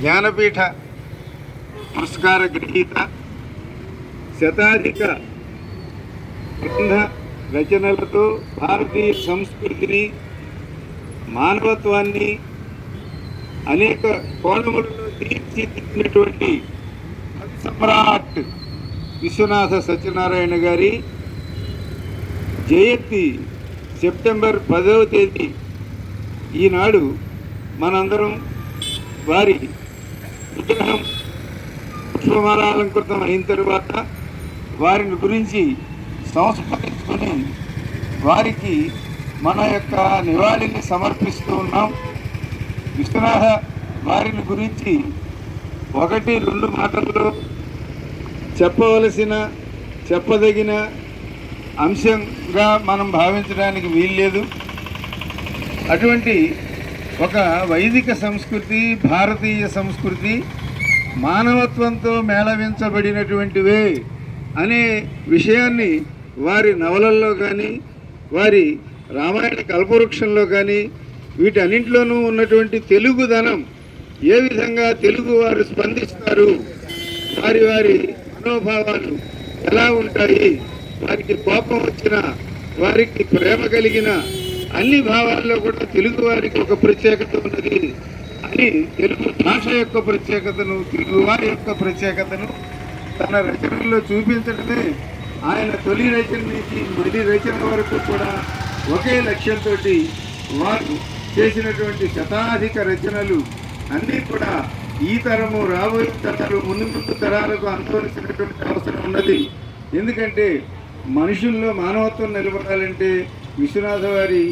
జ్ఞానపీఠ పురస్కార గ్రహీత, శతాధిక గ్రంథ రచనలతో భారతీయ సంస్కృతిని, మానవత్వాన్ని అనేక కోణములలో తీర్చిదిద్దినటువంటి సమ్రాట్ విశ్వనాథ సత్యనారాయణ గారి జయంతి సెప్టెంబర్ 10వ తేదీ ఈనాడు మనందరం వారి విగ్రహం పుష్పమాలాలంకృతం అయిన తరువాత వారిని గురించి సంస్మరించుకొని వారికి మన యొక్క నివాళిని సమర్పిస్తూ ఉన్నాం. విశ్వనాథ వారిని గురించి 1-2 మాటల్లో చెప్పదగిన అంశంగా మనం భావించడానికి వీల్లేదు. అటువంటి ఒక వైదిక సంస్కృతి, భారతీయ సంస్కృతి మానవత్వంతో మేళవించబడినటువంటివే అనే విషయాన్ని వారి నవలల్లో కానీ, వారి రామాయణ కల్పవృక్షంలో కానీ, వీటన్నింటిలోనూ ఉన్నటువంటి తెలుగుదనం, ఏ విధంగా తెలుగు వారు స్పందిస్తారు, వారి వారి మనోభావాలు ఎలా ఉంటాయి, వారికి కోపం వచ్చినా, వారికి ప్రేమ కలిగిన అన్ని భావాల్లో కూడా తెలుగు వారికి ఒక ప్రత్యేకత ఉన్నది అని, తెలుగు భాష యొక్క ప్రత్యేకతను, తెలుగువారి యొక్క ప్రత్యేకతను తన రచనల్లో చూపించడమే ఆయన తొలి రచన నుంచి మొదటి రచన వరకు కూడా ఒకే లక్ష్యంతో వారు చేసినటువంటి శతాధిక రచనలు అన్నీ కూడా ఈ తరము, రాబోయే తరాలు, ముందు తరాలకు అనుభవించినటువంటి అవసరం ఉన్నది. ఎందుకంటే మనుషుల్లో మానవత్వం నిలబడాలంటే విశ్వనాథ వారి